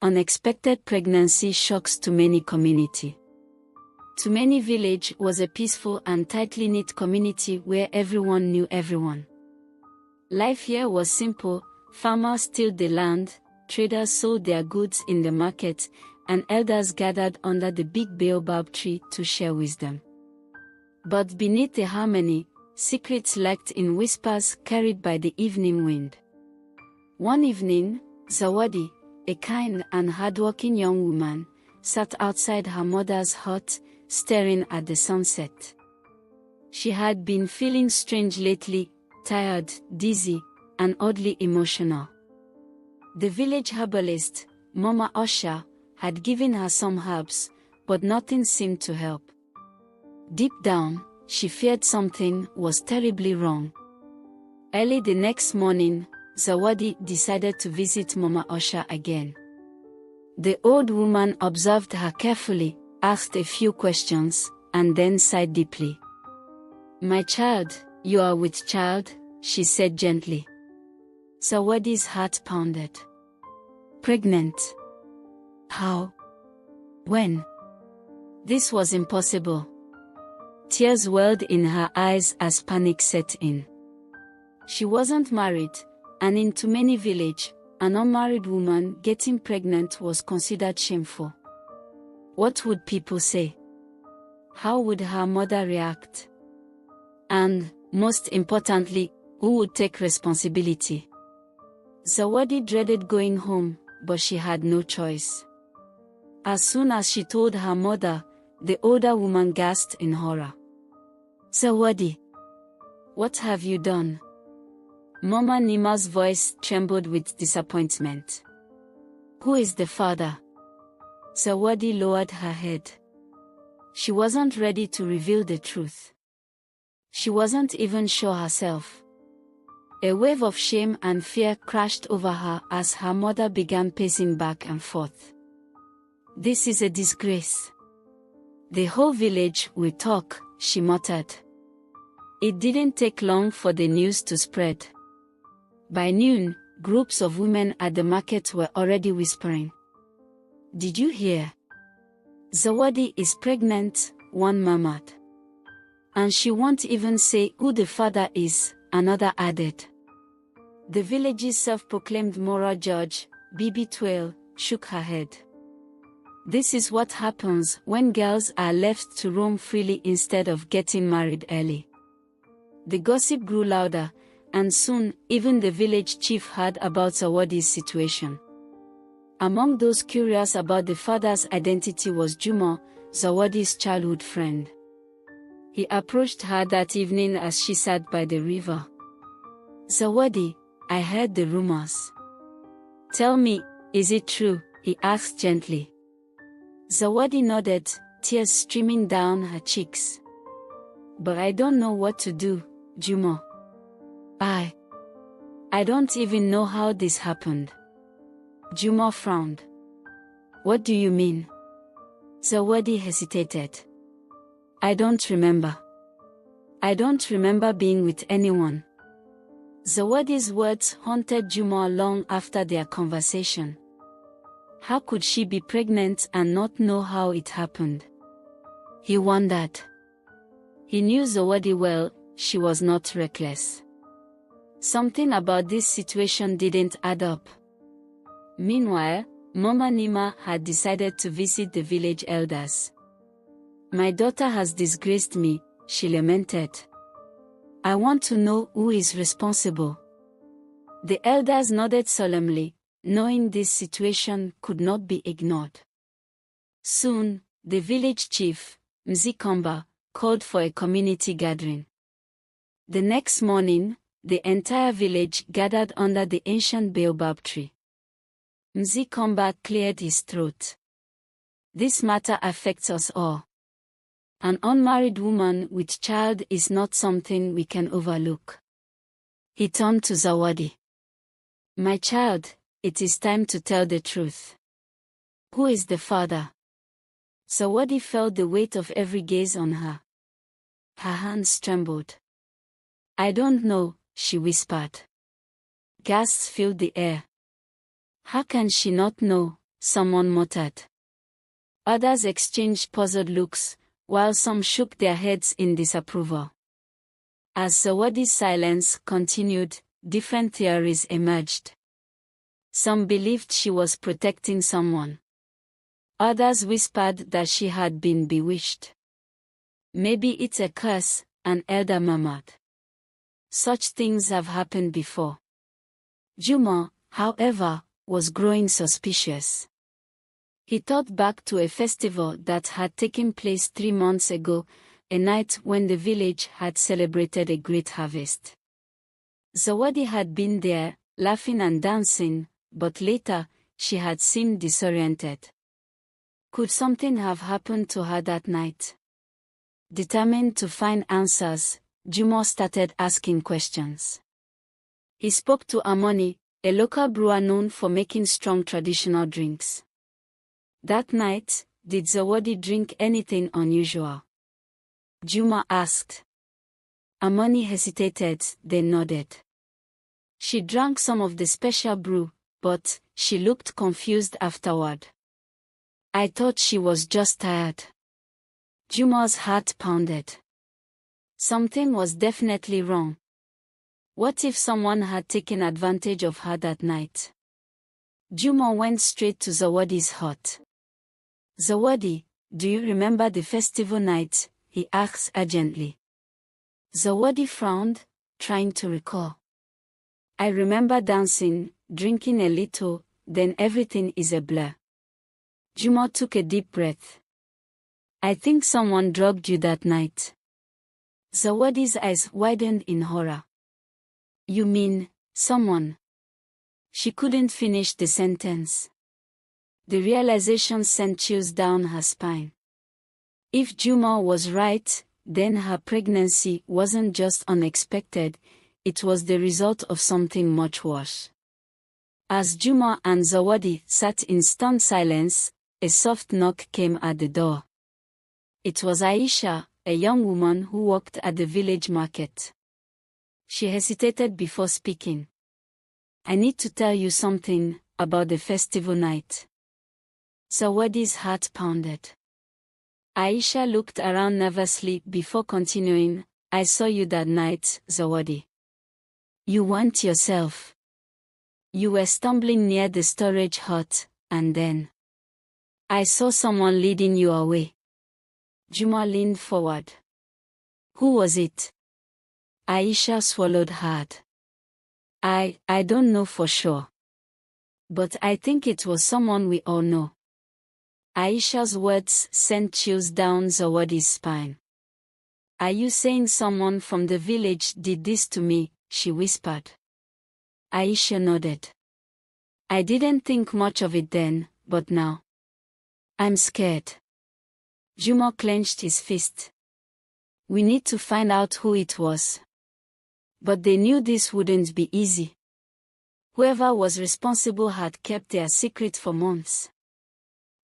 Unexpected pregnancy shocks to many community. Tumeni village was a peaceful and tightly knit community where everyone knew everyone. Life here was simple. Farmers tilled the land, traders sold their goods in the market, and elders gathered under the big baobab tree to share wisdom. But beneath the harmony, secrets lurked in whispers carried by the evening wind. One evening, Zawadi, a kind and hardworking young woman, sat outside her mother's hut, staring at the sunset. She had been feeling strange lately, tired, dizzy, and oddly emotional. The village herbalist, Mama Osha, had given her some herbs, but nothing seemed to help. Deep down, she feared something was terribly wrong. Early the next morning, Zawadi decided to visit Mama Osha again. The old woman observed her carefully, asked a few questions, and then sighed deeply. "My child, you are with child," she said gently. Zawadi's heart pounded. "Pregnant? How? When?" This was impossible. Tears welled in her eyes as panic set in. She wasn't married, and in Tumeni village, an unmarried woman getting pregnant was considered shameful. What would people say? How would her mother react? And, most importantly, who would take responsibility? Zawadi dreaded going home, but she had no choice. As soon as she told her mother, the older woman gasped in horror. "Zawadi, what have you done?" Mama Nima's voice trembled with disappointment. "Who is the father?" Zawadi lowered her head. She wasn't ready to reveal the truth. She wasn't even sure herself. A wave of shame and fear crashed over her as her mother began pacing back and forth. "This is a disgrace. The whole village will talk," she muttered. It didn't take long for the news to spread. By noon, groups of women at the market were already whispering. "Did you hear? Zawadi is pregnant," one murmured. "And she won't even say who the father is," another added. The village's self-proclaimed moral judge, Betrayal, shook her head. This is what happens when girls are left to roam freely instead of getting married early. The gossip grew louder, and soon, even the village chief heard about Zawadi's situation. Among those curious about the father's identity was Juma, Zawadi's childhood friend. He approached her that evening as she sat by the river. "Zawadi, I heard the rumors. Tell me, is it true?" he asked gently. Zawadi nodded, tears streaming down her cheeks. "But I don't know what to do, Juma. I don't even know how this happened." Juma frowned. "What do you mean?" Zawadi hesitated. "I don't remember. I don't remember being with anyone." Zawadi's words haunted Juma long after their conversation. How could she be pregnant and not know how it happened? He wondered. He knew Zawadi well, she was not reckless. Something about this situation didn't add up. Meanwhile, Mama Nima had decided to visit the village elders. "My daughter has disgraced me," she lamented. "I want to know who is responsible." The elders nodded solemnly, knowing this situation could not be ignored. Soon, the village chief, Mzikamba, called for a community gathering. The next morning, the entire village gathered under the ancient baobab tree. Mzikamba cleared his throat. "This matter affects us all. An unmarried woman with child is not something we can overlook." He turned to Zawadi. "My child, it is time to tell the truth. Who is the father?" Zawadi felt the weight of every gaze on her. Her hands trembled. "I don't know," she whispered. Gasps filled the air. How can she not know? someone muttered. Others exchanged puzzled looks, while some shook their heads in disapproval. As Zawadi's silence continued, different theories emerged. Some believed she was protecting someone. Others whispered that she had been bewitched. Maybe it's a curse, an elder murmured. Such things have happened before. Juma, however, was growing suspicious. He thought back to a festival that had taken place 3 months ago, a night when the village had celebrated a great harvest. Zawadi had been there, laughing and dancing, but later, she had seemed disoriented. Could something have happened to her that night? Determined to find answers, Juma started asking questions. He spoke to Amoni, a local brewer known for making strong traditional drinks. That night, did Zawadi drink anything unusual? Juma asked. Amoni hesitated, then nodded. She drank some of the special brew, but she looked confused afterward. I thought she was just tired. Juma's heart pounded. Something was definitely wrong. What if someone had taken advantage of her that night? Juma went straight to Zawadi's hut. Zawadi, do you remember the festival night? He asked urgently. Zawadi frowned, trying to recall. I remember dancing, drinking a little, then everything is a blur. Juma took a deep breath. I think someone drugged you that night. Zawadi's eyes widened in horror. You mean, someone? She couldn't finish the sentence. The realization sent chills down her spine. If Juma was right, then her pregnancy wasn't just unexpected, it was the result of something much worse. As Juma and Zawadi sat in stunned silence, a soft knock came at the door. It was Aisha, a young woman who worked at the village market. She hesitated before speaking. I need to tell you something about the festival night. Zawadi's heart pounded. Aisha looked around nervously before continuing. I saw you that night, Zawadi. You weren't yourself. You were stumbling near the storage hut, and then I saw someone leading you away. Juma leaned forward. Who was it? Aisha swallowed hard. I don't know for sure. But I think it was someone we all know. Aisha's words sent chills down Zawadi's spine. Are you saying someone from the village did this to me? She whispered. Aisha nodded. I didn't think much of it then, but now I'm scared. Juma clenched his fist. We need to find out who it was. But they knew this wouldn't be easy. Whoever was responsible had kept their secret for months.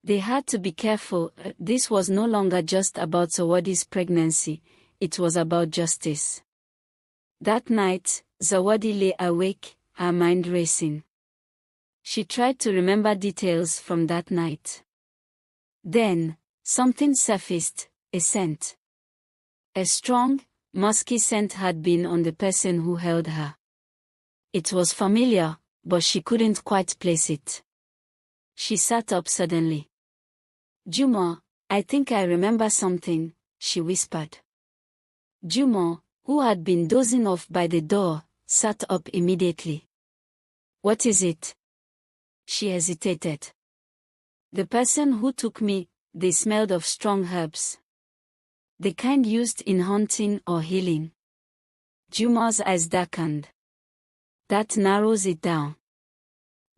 They had to be careful. This was no longer just about Zawadi's pregnancy, it was about justice. That night, Zawadi lay awake, her mind racing. She tried to remember details from that night. Then, something surfaced, a scent. A strong, musky scent had been on the person who held her. It was familiar, but she couldn't quite place it. She sat up suddenly. Juma, I think I remember something, she whispered. Juma, who had been dozing off by the door, sat up immediately. What is it? She hesitated. The person who took me, they smelled of strong herbs. The kind used in hunting or healing. Juma's eyes darkened. That narrows it down.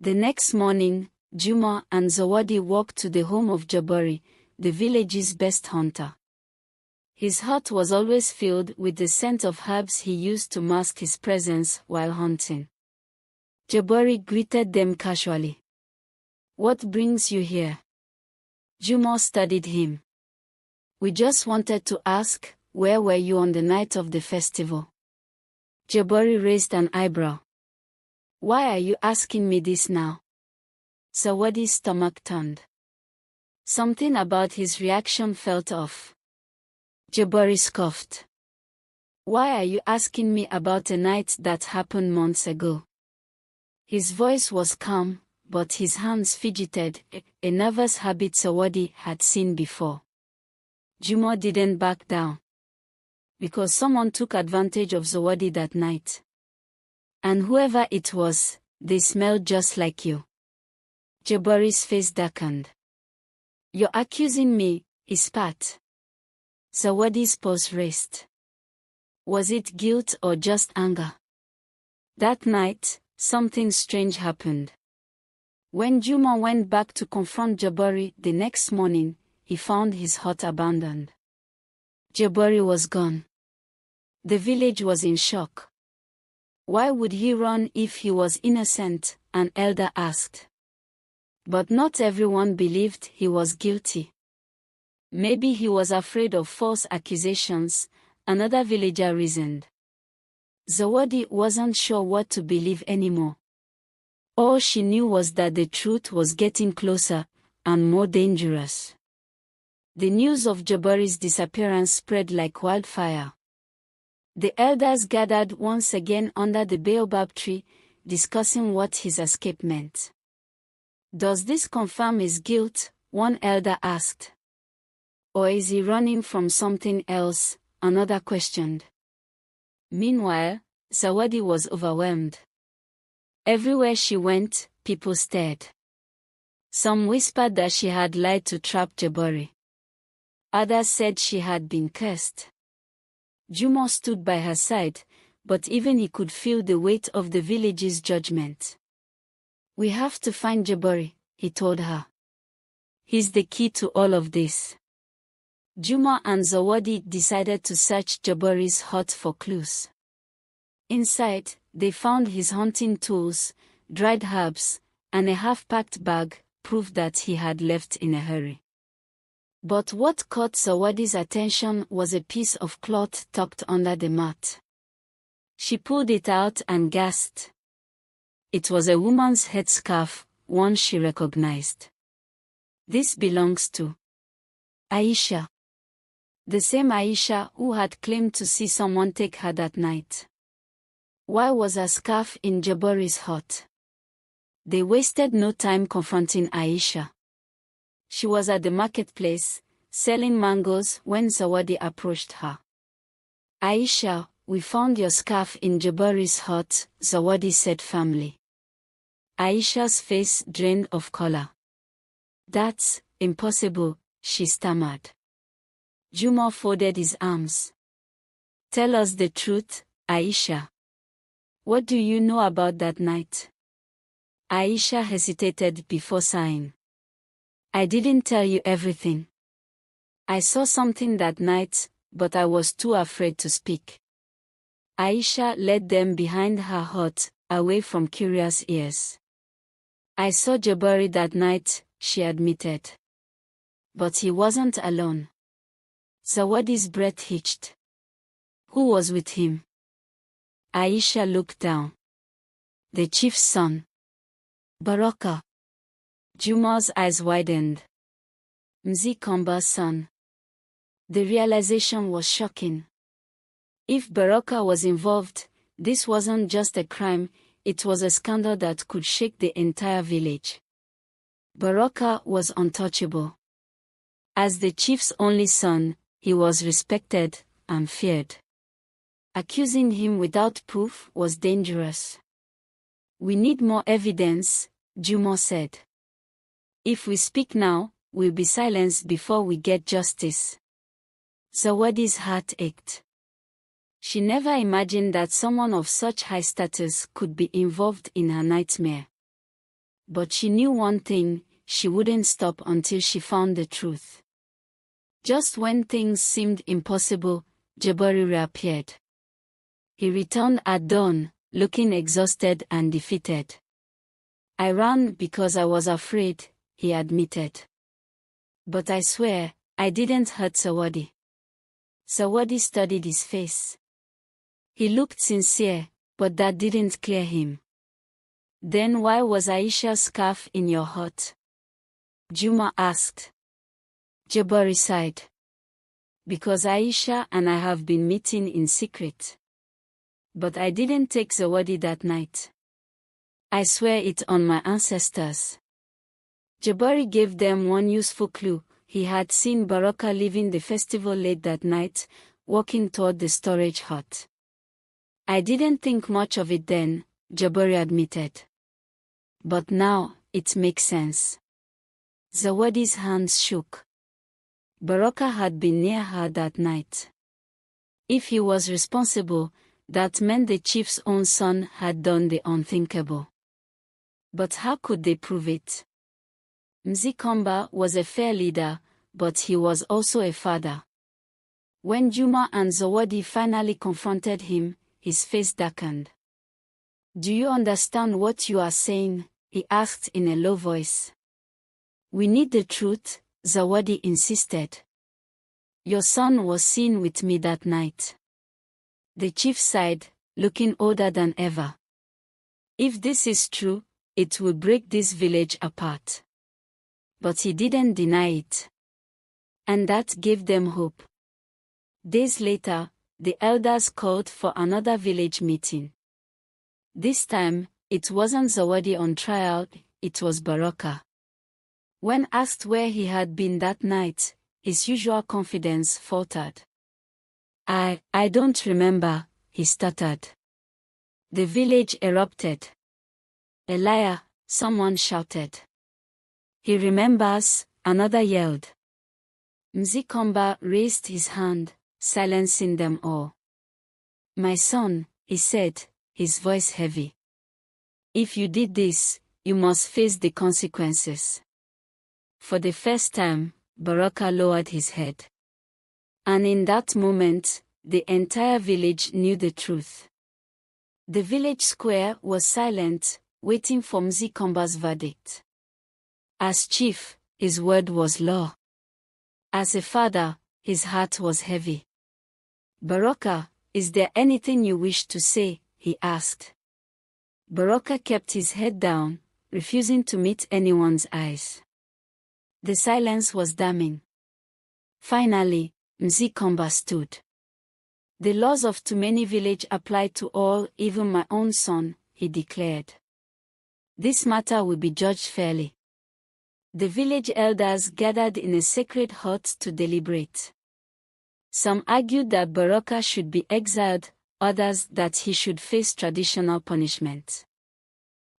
The next morning, Juma and Zawadi walked to the home of Jabari, the village's best hunter. His hut was always filled with the scent of herbs he used to mask his presence while hunting. Jabari greeted them casually. What brings you here? Juma studied him. We just wanted to ask, where were you on the night of the festival? Jabari raised an eyebrow. Why are you asking me this now? Zawadi's stomach turned. Something about his reaction felt off. Jabari scoffed. Why are you asking me about a night that happened months ago? His voice was calm, but his hands fidgeted, a nervous habit Zawadi had seen before. Juma didn't back down. Because someone took advantage of Zawadi that night. And whoever it was, they smelled just like you. Jabari's face darkened. You're accusing me, he spat. Zawadi's pulse raced. Was it guilt or just anger? That night, something strange happened. When Juma went back to confront Jabari the next morning, he found his hut abandoned. Jabari was gone. The village was in shock. Why would he run if he was innocent? An elder asked. But not everyone believed he was guilty. Maybe he was afraid of false accusations, another villager reasoned. Zawadi wasn't sure what to believe anymore. All she knew was that the truth was getting closer and more dangerous. The news of Jabari's disappearance spread like wildfire. The elders gathered once again under the baobab tree, discussing what his escape meant. Does this confirm his guilt? One elder asked. Or is he running from something else? Another questioned. Meanwhile, Zawadi was overwhelmed. Everywhere she went, people stared. Some whispered that she had lied to trap Jabari. Others said she had been cursed. Juma stood by her side, but even he could feel the weight of the village's judgment. We have to find Jabari, he told her. He's the key to all of this. Juma and Zawadi decided to search Jabari's hut for clues. Inside, they found his hunting tools, dried herbs, and a half-packed bag, proof that he had left in a hurry. But what caught Zawadi's attention was a piece of cloth tucked under the mat. She pulled it out and gasped. It was a woman's headscarf, one she recognized. This belongs to Aisha. The same Aisha who had claimed to see someone take her that night. Why was her scarf in Jabari's hut? They wasted no time confronting Aisha. She was at the marketplace, selling mangoes when Zawadi approached her. Aisha, we found your scarf in Jabari's hut, Zawadi said firmly. Aisha's face drained of color. That's impossible, she stammered. Juma folded his arms. Tell us the truth, Aisha. What do you know about that night? Aisha hesitated before sighing. I didn't tell you everything. I saw something that night, but I was too afraid to speak. Aisha led them behind her hut, away from curious ears. I saw Jabari that night, she admitted. But he wasn't alone. Zawadi's breath hitched. Who was with him? Aisha looked down. The chief's son. Baraka. Juma's eyes widened. Mzee Komba's son. The realization was shocking. If Baraka was involved, this wasn't just a crime, it was a scandal that could shake the entire village. Baraka was untouchable. As the chief's only son, he was respected and feared. Accusing him without proof was dangerous. We need more evidence, Juma said. If we speak now, we'll be silenced before we get justice. Zawadi's heart ached. She never imagined that someone of such high status could be involved in her nightmare. But she knew one thing, she wouldn't stop until she found the truth. Just when things seemed impossible, Jabari reappeared. He returned at dawn, looking exhausted and defeated. I ran because I was afraid, he admitted. But I swear, I didn't hurt Zawadi. Zawadi studied his face. He looked sincere, but that didn't clear him. Then why was Aisha's scarf in your hut? Juma asked. Jabari sighed. Because Aisha and I have been meeting in secret. But I didn't take Zawadi that night. I swear it on my ancestors. Jabari gave them one useful clue. He had seen Baraka leaving the festival late that night, walking toward the storage hut. I didn't think much of it then, Jabari admitted. But now, it makes sense. Zawadi's hands shook. Baraka had been near her that night. If he was responsible, that meant the chief's own son had done the unthinkable. But how could they prove it? Mzikomba was a fair leader, but he was also a father. When Juma and Zawadi finally confronted him, his face darkened. Do you understand what you are saying? He asked in a low voice. We need the truth, Zawadi insisted. Your son was seen with me that night. The chief sighed, looking older than ever. If this is true, it will break this village apart. But he didn't deny it. And that gave them hope. Days later, the elders called for another village meeting. This time, it wasn't Zawadi on trial, it was Baraka. When asked where he had been that night, his usual confidence faltered. I don't remember, he stuttered. The village erupted. A liar, someone shouted. He remembers, another yelled. Mzikomba raised his hand, silencing them all. My son, he said, his voice heavy. If you did this, you must face the consequences. For the first time, Baraka lowered his head. And in that moment, the entire village knew the truth. The village square was silent, waiting for Mzikomba's verdict. As chief, his word was law. As a father, his heart was heavy. Baraka, is there anything you wish to say? He asked. Baraka kept his head down, refusing to meet anyone's eyes. The silence was damning. Finally, Mzikomba stood. The laws of Tumeni village apply to all, even my own son, he declared. This matter will be judged fairly. The village elders gathered in a sacred hut to deliberate. Some argued that Baraka should be exiled, others that he should face traditional punishment.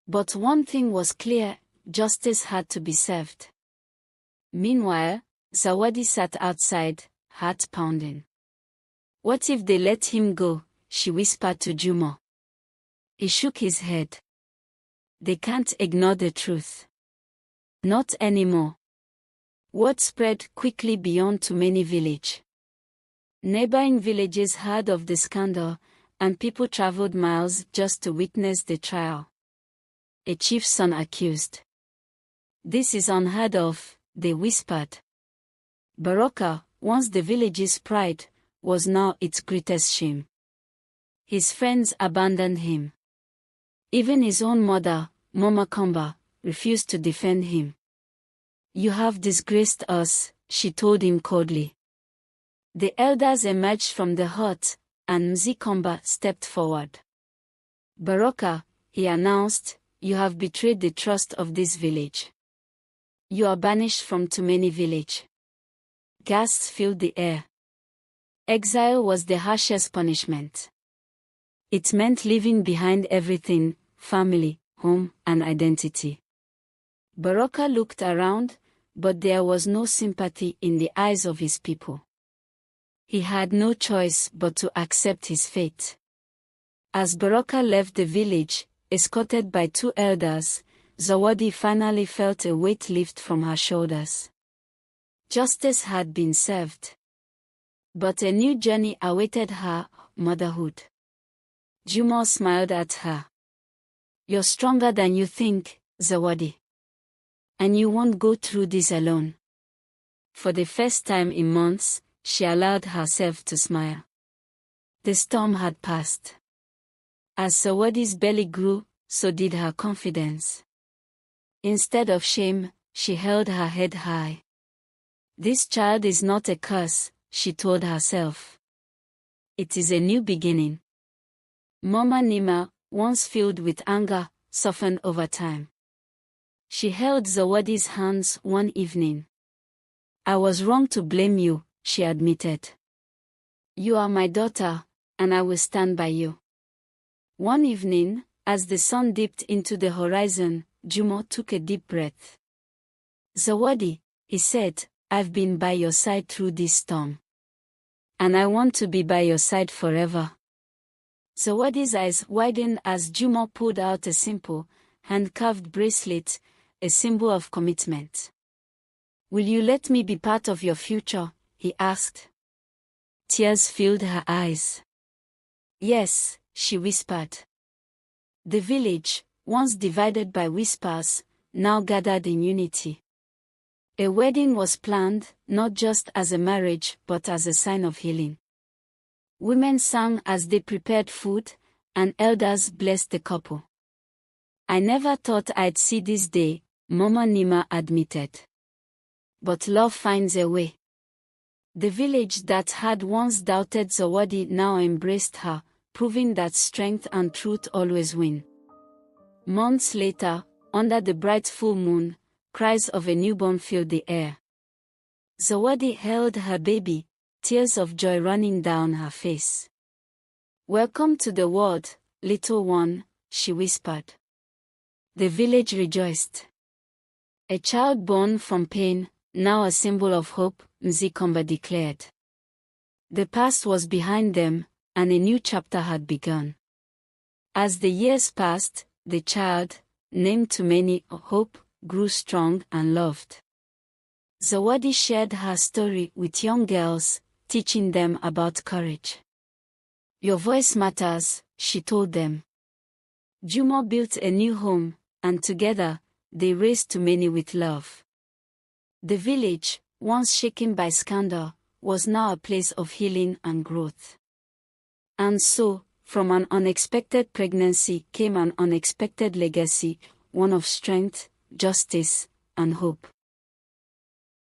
But one thing was clear, justice had to be served. Meanwhile, Zawadi sat outside, heart pounding. What if they let him go? She whispered to Juma. He shook his head. They can't ignore the truth. Not anymore. Word spread quickly beyond Tumeni village. Neighboring villages heard of the scandal, and people traveled miles just to witness the trial. A chief's son accused. This is unheard of, they whispered. Baraka, once the village's pride, was now its greatest shame. His friends abandoned him. Even his own mother, Mama Komba, refused to defend him. You have disgraced us, she told him coldly. The elders emerged from the hut, and Mzikomba stepped forward. Baraka, he announced, you have betrayed the trust of this village. You are banished from Tumeni village. Gasps filled the air. Exile was the harshest punishment. It meant leaving behind everything, family, home, and identity. Baraka looked around, but there was no sympathy in the eyes of his people. He had no choice but to accept his fate. As Baraka left the village, escorted by two elders, Zawadi finally felt a weight lift from her shoulders. Justice had been served. But a new journey awaited her, motherhood. Juma smiled at her. You're stronger than you think, Zawadi. And you won't go through this alone. For the first time in months, she allowed herself to smile. The storm had passed. As Zawadi's belly grew, so did her confidence. Instead of shame, she held her head high. This child is not a curse, she told herself. It is a new beginning. Mama Nima, once filled with anger, softened over time. She held Zawadi's hands one evening. I was wrong to blame you, she admitted. You are my daughter, and I will stand by you. One evening, as the sun dipped into the horizon, Jumo took a deep breath. Zawadi, he said, I've been by your side through this storm. And I want to be by your side forever. Zawadi's eyes widened as Jumo pulled out a simple, hand-carved bracelet, a symbol of commitment. Will you let me be part of your future? He asked. Tears filled her eyes. Yes, she whispered. The village, once divided by whispers, now gathered in unity. A wedding was planned, not just as a marriage but as a sign of healing. Women sang as they prepared food, and elders blessed the couple. I never thought I'd see this day, Mama Nima admitted. But love finds a way. The village that had once doubted Zawadi now embraced her, proving that strength and truth always win. Months later, under the bright full moon, cries of a newborn filled the air. Zawadi held her baby, tears of joy running down her face. Welcome to the world, little one, she whispered. The village rejoiced. A child born from pain, now a symbol of hope, Mzikomba declared. The past was behind them, and a new chapter had begun. As the years passed, the child, named to many Hope, grew strong and loved. Zawadi shared her story with young girls, teaching them about courage. Your voice matters, she told them. Jumo built a new home, and together, they raised too many with love. The village, once shaken by scandal, was now a place of healing and growth. And so, from an unexpected pregnancy came an unexpected legacy, one of strength, justice, and hope.